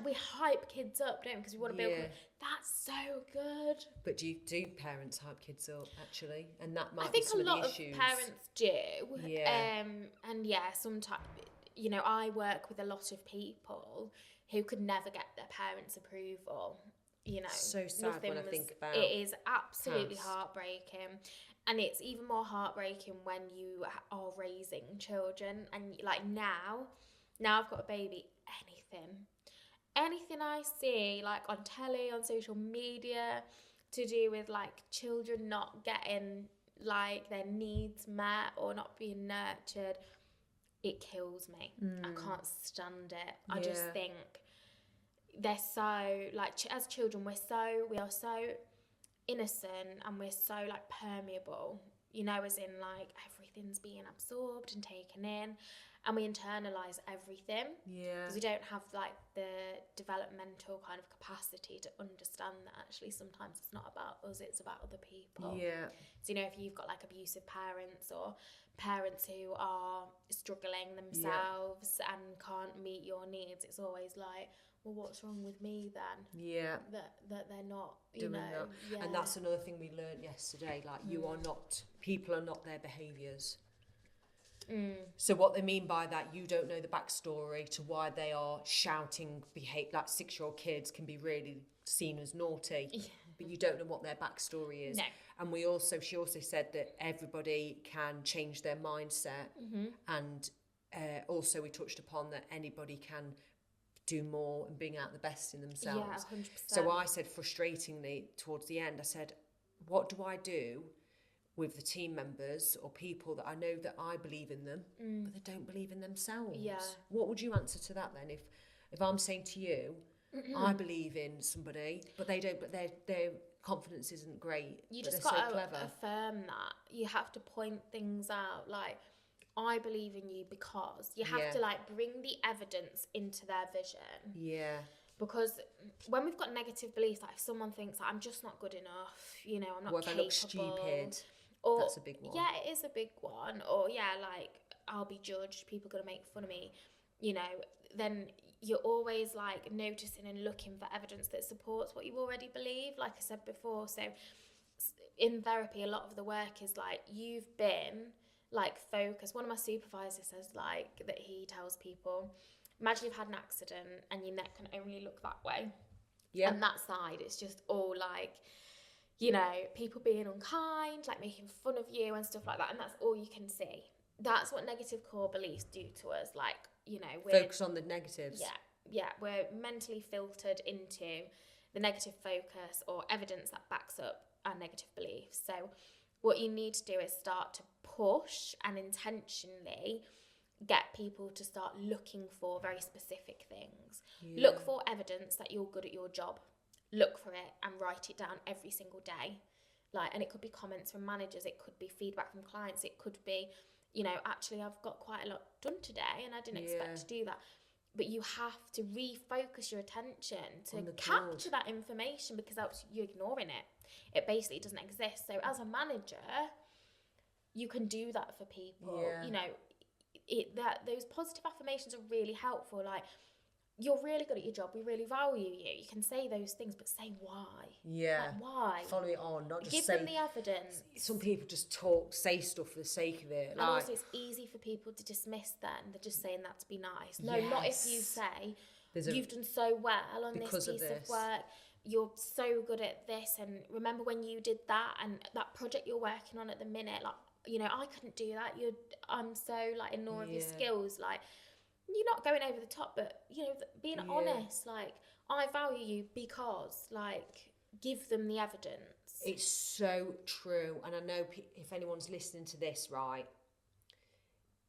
Speaker 2: We hype kids up, don't we? Because we want to be able to, that's so good.
Speaker 1: But do parents hype kids up, actually? And that might
Speaker 2: I think
Speaker 1: be some
Speaker 2: a lot
Speaker 1: of the issues.
Speaker 2: Of parents do.
Speaker 1: Yeah.
Speaker 2: And sometimes, I work with a lot of people who could never get their parents' approval.
Speaker 1: So sad when I think about
Speaker 2: it. Is absolutely heartbreaking, and it's even more heartbreaking when you are raising children, and like now I've got a baby. Anything I see like on telly, on social media, to do with like children not getting like their needs met or not being nurtured, it kills me. I can't stand it. I just think they're so like, as children we are so innocent, and we're so like permeable, as in like everything's being absorbed and taken in, and we internalize everything because we don't have like the developmental kind of capacity to understand that actually sometimes it's not about us, it's about other people. So if you've got like abusive parents or parents who are struggling themselves and can't meet your needs, it's always like, well, what's wrong with me then? That they're not
Speaker 1: doing that. And that's another thing we learned yesterday. Like, people are not their behaviours. So what they mean by that, you don't know the backstory to why they are shouting. Like 6-year-old kids can be really seen as naughty, but you don't know what their backstory is.
Speaker 2: No.
Speaker 1: And she also said that everybody can change their mindset, and also we touched upon that anybody can do more and bring out the best in themselves.
Speaker 2: 100%.
Speaker 1: So I said, frustratingly, towards the end, I said, what do I do with the team members or people that I know that I believe in them, but they don't believe in themselves? What would you answer to that then? If If I'm saying to you, I believe in somebody, but they don't, but their confidence isn't great.
Speaker 2: You
Speaker 1: but
Speaker 2: just
Speaker 1: they're
Speaker 2: got
Speaker 1: so
Speaker 2: to
Speaker 1: clever.
Speaker 2: affirm that. You have to point things out. Like, I believe in you because you have to like bring the evidence into their vision.
Speaker 1: Yeah.
Speaker 2: Because when we've got negative beliefs, like if someone thinks like, I'm just not good enough, you know, I'm not
Speaker 1: What if
Speaker 2: capable.
Speaker 1: I look stupid?
Speaker 2: Or,
Speaker 1: that's a big one.
Speaker 2: Yeah, it is a big one. Or yeah, like I'll be judged, people are gonna make fun of me, you know, then you're always like noticing and looking for evidence that supports what you already believe, like I said before. So in therapy, a lot of the work is like you've been like focused. One of my supervisors says like that he tells people, imagine you've had an accident and your neck can only look that way. Yeah. And that side, it's just all like, you know, people being unkind, like making fun of you and stuff like that. And that's all you can see. That's what negative core beliefs do to us. Like, you know, we're
Speaker 1: focus on the negatives.
Speaker 2: Yeah, we're mentally filtered into the negative focus or evidence that backs up our negative beliefs. So what you need to do is start to push and intentionally get people to start looking for very specific things. Yeah. Look for evidence that you're good at your job. Look for it and write it down every single day. Like, and it could be comments from managers, it could be feedback from clients, it could be, you know, actually I've got quite a lot done today and I didn't expect to do that. But you have to refocus your attention to capture that information, because else you're ignoring it. It basically doesn't exist. So as a manager, you can do that for people. Yeah. You know, those positive affirmations are really helpful. Like, you're really good at your job, we really value you. You can say those things, but say why. Yeah. Like, why?
Speaker 1: Follow it on, not just
Speaker 2: give them the evidence.
Speaker 1: Some people just say stuff for the sake of it.
Speaker 2: And also it's easy for people to dismiss then. They're just saying that to be nice. No, not if you say, you've done so well on this piece of work. You're so good at this. And remember when you did that and that project you're working on at the minute, like, you know, I couldn't do that. I'm so like in awe of your skills. Like, you're not going over the top, but, you know, being honest, like, I value you because, like, give them the evidence.
Speaker 1: It's so true. And I know if anyone's listening to this, right,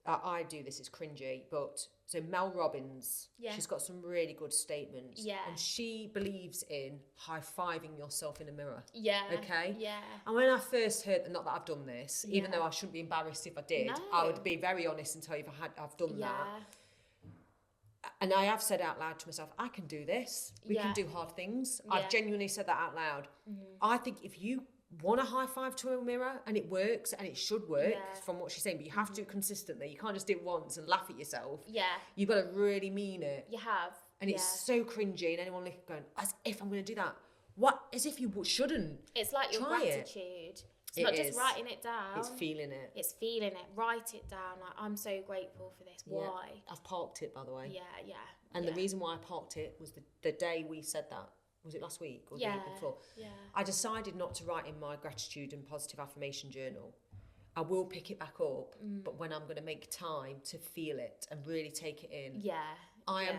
Speaker 1: I do this, it's cringy, but so Mel Robbins, she's got some really good statements. Yeah. And she believes in high-fiving yourself in a mirror. Yeah. Okay? Yeah. And when I first heard, not that I've done this, even though I shouldn't be embarrassed if I did, I would be very honest and tell you if I've done that. And I have said out loud to myself, I can do this. We can do hard things. I've genuinely said that out loud. Mm-hmm. I think if you want a high five to a mirror and it works, and it should work from what she's saying, but you have to do it consistently. You can't just do it once and laugh at yourself. Yeah. You've got to really mean it.
Speaker 2: You have.
Speaker 1: And it's so cringy, and anyone going, as if I'm going to do that. What? As if you shouldn't.
Speaker 2: It's like your gratitude. It's not just writing it down.
Speaker 1: It's feeling it.
Speaker 2: It's feeling it. Write it down. Like, I'm so grateful for this. Why?
Speaker 1: I've parked it, by the way.
Speaker 2: Yeah, yeah.
Speaker 1: And the reason why I parked it was the day we said that. Was it last week or the week before? Yeah. I decided not to write in my gratitude and positive affirmation journal. I will pick it back up, but when I'm going to make time to feel it and really take it in. Yeah. I've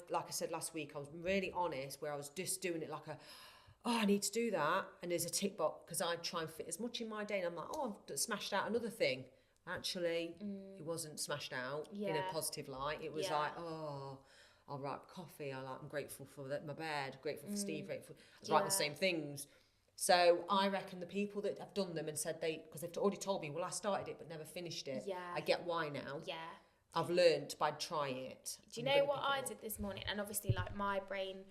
Speaker 1: like I said last week, I was really honest, where I was just doing it like I need to do that, and there's a tick box, because I try and fit as much in my day, and I'm like, I've smashed out another thing. Actually, it wasn't smashed out in a positive light. It was like, I'll write coffee. I'm grateful for my bed, grateful for Steve, grateful. I was writing the same things. So I reckon the people that have done them and said because they've already told me, well, I started it but never finished it. Yeah. I get why now. Yeah. I've learned by trying it.
Speaker 2: Do you know what I did this morning? And obviously, like, my brain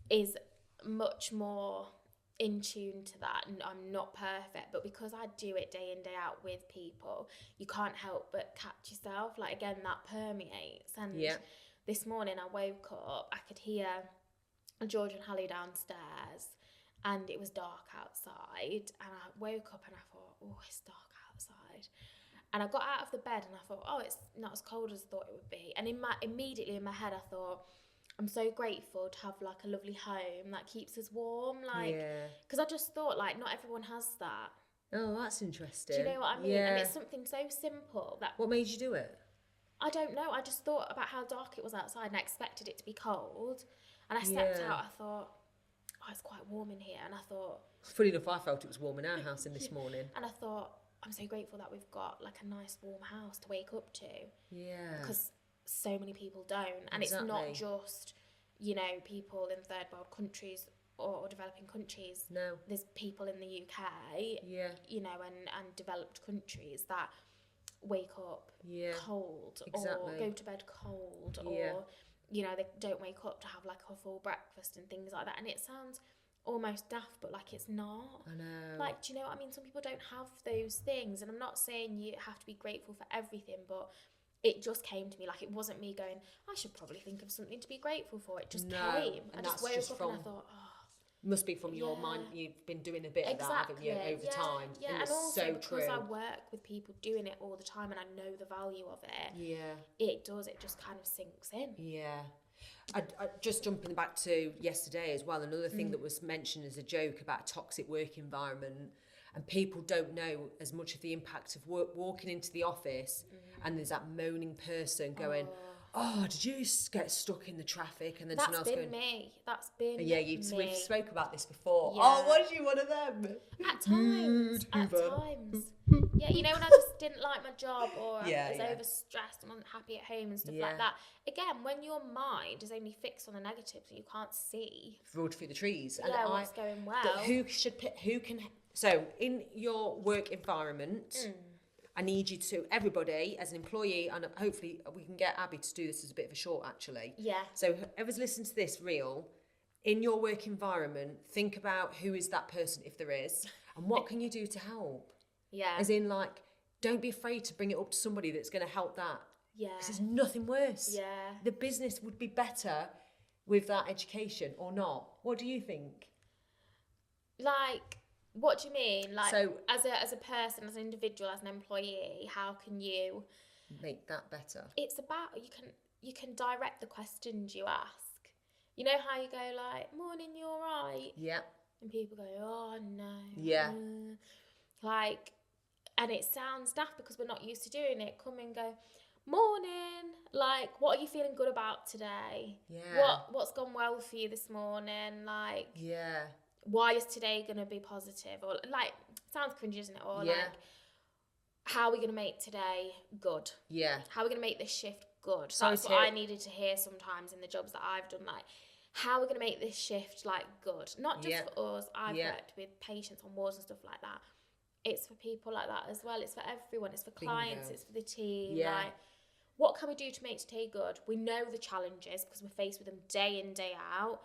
Speaker 2: is much more in tune to that, and I'm not perfect, but because I do it day in, day out with people, you can't help but catch yourself. Like, again, that permeates. And this morning I woke up, I could hear George and Hallie downstairs, and it was dark outside, and I woke up and I thought, it's dark outside. And I got out of the bed and I thought, it's not as cold as I thought it would be. And immediately in my head I thought, I'm so grateful to have, like, a lovely home that keeps us warm, like, because I just thought, like, not everyone has that.
Speaker 1: Oh, that's interesting.
Speaker 2: Do you know what I mean? Yeah. And it's something so simple that...
Speaker 1: What made you do it?
Speaker 2: I don't know. I just thought about how dark it was outside, and I expected it to be cold. And I stepped out, I thought, it's quite warm in here. And I thought...
Speaker 1: Funny enough, I felt it was warm in our house this morning.
Speaker 2: And I thought, I'm so grateful that we've got, like, a nice warm house to wake up to. Yeah. Because so many people don't. And it's not just, you know, people in third world countries or developing countries.
Speaker 1: No.
Speaker 2: There's people in the UK, you know, and developed countries that wake up cold or go to bed cold or, you know, they don't wake up to have like a full breakfast and things like that. And it sounds almost daft, but like it's not.
Speaker 1: I know.
Speaker 2: Like, do you know what I mean? Some people don't have those things, and I'm not saying you have to be grateful for everything, but it just came to me. Like, it wasn't me going, I should probably think of something to be grateful for. It just came. I just woke up and I thought,
Speaker 1: must be from your mind. You've been doing a bit of that, haven't you, over time?
Speaker 2: Yeah, and also so because I work with people doing it all the time and I know the value of it. Yeah. It just kind of sinks in.
Speaker 1: Yeah. I just jumping back to yesterday as well, another thing that was mentioned as a joke about a toxic work environment, and people don't know as much of the impact of walking into the office and there's that moaning person going, oh, did you get stuck in the traffic? And then someone else going...
Speaker 2: That's been me.
Speaker 1: Yeah, we've spoke about this before. Yeah. Oh, was you one of them?
Speaker 2: At times. Yeah, you know, when I just didn't like my job or I was overstressed and wasn't happy at home and stuff like that. Again, when your mind is only fixed on the negatives and you can't see
Speaker 1: through the trees.
Speaker 2: And what's going well.
Speaker 1: But who can... So, in your work environment... I need you to, everybody, as an employee, and hopefully we can get Abby to do this as a bit of a short, actually. Yeah. So whoever's listening to this reel, in your work environment, think about who is that person, if there is, and what can you do to help? Yeah. As in, like, don't be afraid to bring it up to somebody that's going to help that. Yeah. Because there's nothing worse. Yeah. The business would be better with that education or not. What do you think?
Speaker 2: Like... What do you mean? Like, so, as a person, as an individual, as an employee, how can you
Speaker 1: make that better?
Speaker 2: It's about you can direct the questions you ask. You know how you go like, "Morning, you all right?" Yeah. And people go, "Oh no." Yeah. Like, and it sounds daft because we're not used to doing it. Come and go, "Morning." Like, what are you feeling good about today? Yeah. What's gone well for you this morning? Like. Yeah. Why is today going to be positive? Or like, sounds cringy, isn't it? Or like, how are we going to make today good? Yeah. How are we going to make this shift good? So that's what I needed to hear sometimes in the jobs that I've done. Like, how are we going to make this shift like good? Not just for us. I've worked with patients on wards and stuff like that. It's for people like that as well. It's for everyone. It's for clients. It's for the team. Yeah. Like, what can we do to make today good? We know the challenges because we're faced with them day in, day out.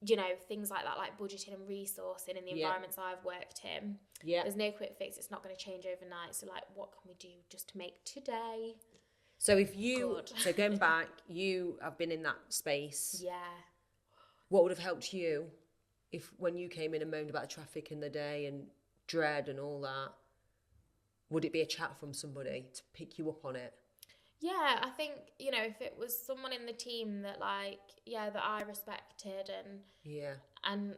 Speaker 2: You know, things like that, like budgeting and resourcing in the environments I've worked in. Yeah. There's no quick fix. It's not going to change overnight. So, like, what can we do just to make today
Speaker 1: So going back, you have been in that space. Yeah. What would have helped you if when you came in and moaned about the traffic in the day and dread and all that, would it be a chat from somebody to pick you up on it?
Speaker 2: Yeah, I think, you know, if it was someone in the team that like, that I respected and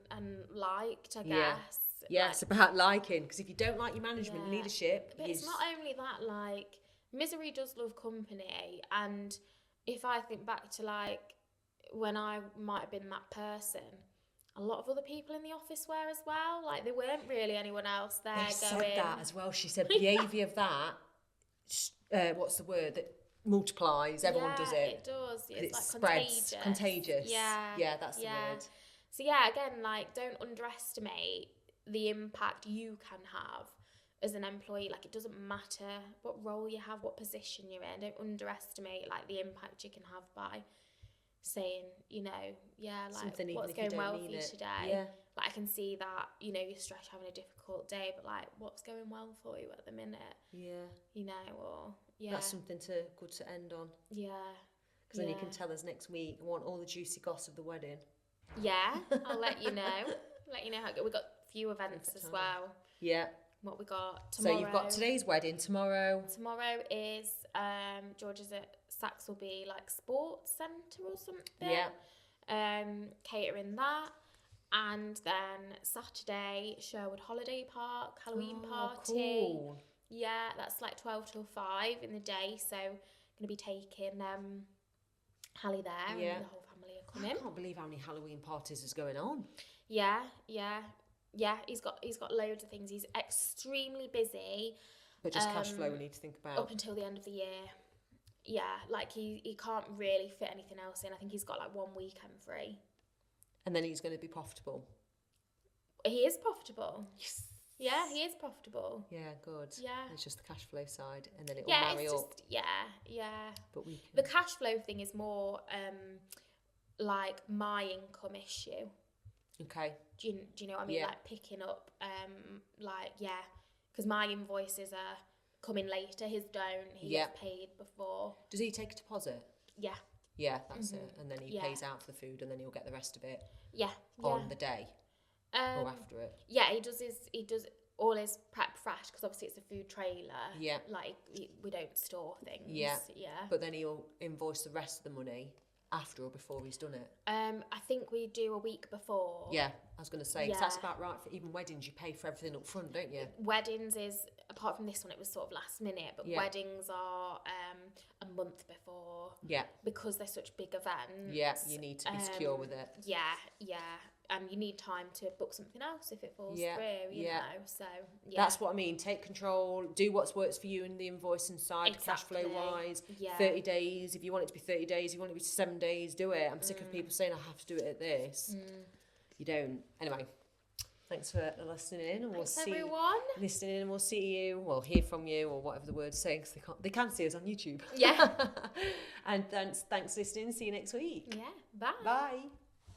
Speaker 2: liked, I guess.
Speaker 1: Yeah, it's about liking, because if you don't like your management, leadership.
Speaker 2: But it's not only that, like, misery does love company. And if I think back to like when I might have been that person, a lot of other people in the office were as well. Like, there weren't really anyone else there going.
Speaker 1: Said that as well. She said behaviour of that, what's the word, that multiplies, everyone does it.
Speaker 2: It does. It's like
Speaker 1: contagious. Yeah, that's the word.
Speaker 2: So yeah, again, like, don't underestimate the impact you can have as an employee. Like, it doesn't matter what role you have, what position you're in. Don't underestimate like the impact you can have by saying, you know, like, something what's going well for you today. Yeah. Like, I can see that, you know, you're stressed, having a difficult day, but like, what's going well for you at the minute? Yeah. You know, or
Speaker 1: that's something good to end on. Yeah. Because then you can tell us next week. I want all the juicy goss of the wedding.
Speaker 2: Yeah, I'll let you know. How it goes. We've got a few events as well. Yeah. What we got tomorrow.
Speaker 1: So you've got today's wedding tomorrow.
Speaker 2: Tomorrow is George's at Saxelby like sports centre or something. Yeah. Catering that. And then Saturday, Sherwood Holiday Park, Halloween party. Cool. Yeah, that's like 12 till 5 in the day. So I'm going to be taking Hallie there and the whole family are coming.
Speaker 1: I can't believe how many Halloween parties is going on.
Speaker 2: Yeah. He's got loads of things. He's extremely busy.
Speaker 1: But just cash flow we need to think about.
Speaker 2: Up until the end of the year. like he can't really fit anything else in. I think he's got like 1 weekend free.
Speaker 1: And then he's going to be profitable.
Speaker 2: He is profitable. Yes. Yeah, he is profitable.
Speaker 1: Yeah, good.
Speaker 2: Yeah.
Speaker 1: It's just the cash flow side, and then it will marry up.
Speaker 2: Yeah.
Speaker 1: But we can...
Speaker 2: The cash flow thing is more like my income issue.
Speaker 1: Okay.
Speaker 2: Do you know what I mean? Like picking up, because my invoices are coming later. His don't. He gets paid before.
Speaker 1: Does he take a deposit?
Speaker 2: Yeah.
Speaker 1: Yeah, that's it. And then he pays out for the food, and then he'll get the rest of it.
Speaker 2: Yeah.
Speaker 1: On the day. Or after it.
Speaker 2: Yeah, he does all his prep fresh, because obviously it's a food trailer. Yeah. Like we don't store things. Yeah.
Speaker 1: But then he'll invoice the rest of the money after or before he's done it.
Speaker 2: I think we do a week before.
Speaker 1: Yeah, I was going to say, 'cause that's about right for even weddings. You pay for everything up front, don't you?
Speaker 2: Weddings is, apart from this one, it was sort of last minute, but weddings are a month before. Yeah. Because they're such big events.
Speaker 1: Yeah, you need to be secure with it.
Speaker 2: Yeah. You need time to book something else if it falls through, you know. So,
Speaker 1: that's what I mean. Take control. Do what works for you in the invoicing side, cash flow wise. 30 days. If you want it to be 30 days, you want it to be 7 days, do it. I'm sick of people saying I have to do it at this. You don't. Anyway, thanks for listening in, and
Speaker 2: thanks everyone.
Speaker 1: Listening in, and we'll see you, well, hear from you, or whatever the word's saying, because they can see us on YouTube.
Speaker 2: Yeah.
Speaker 1: And thanks for listening. See you next week.
Speaker 2: Yeah. Bye.
Speaker 1: Bye.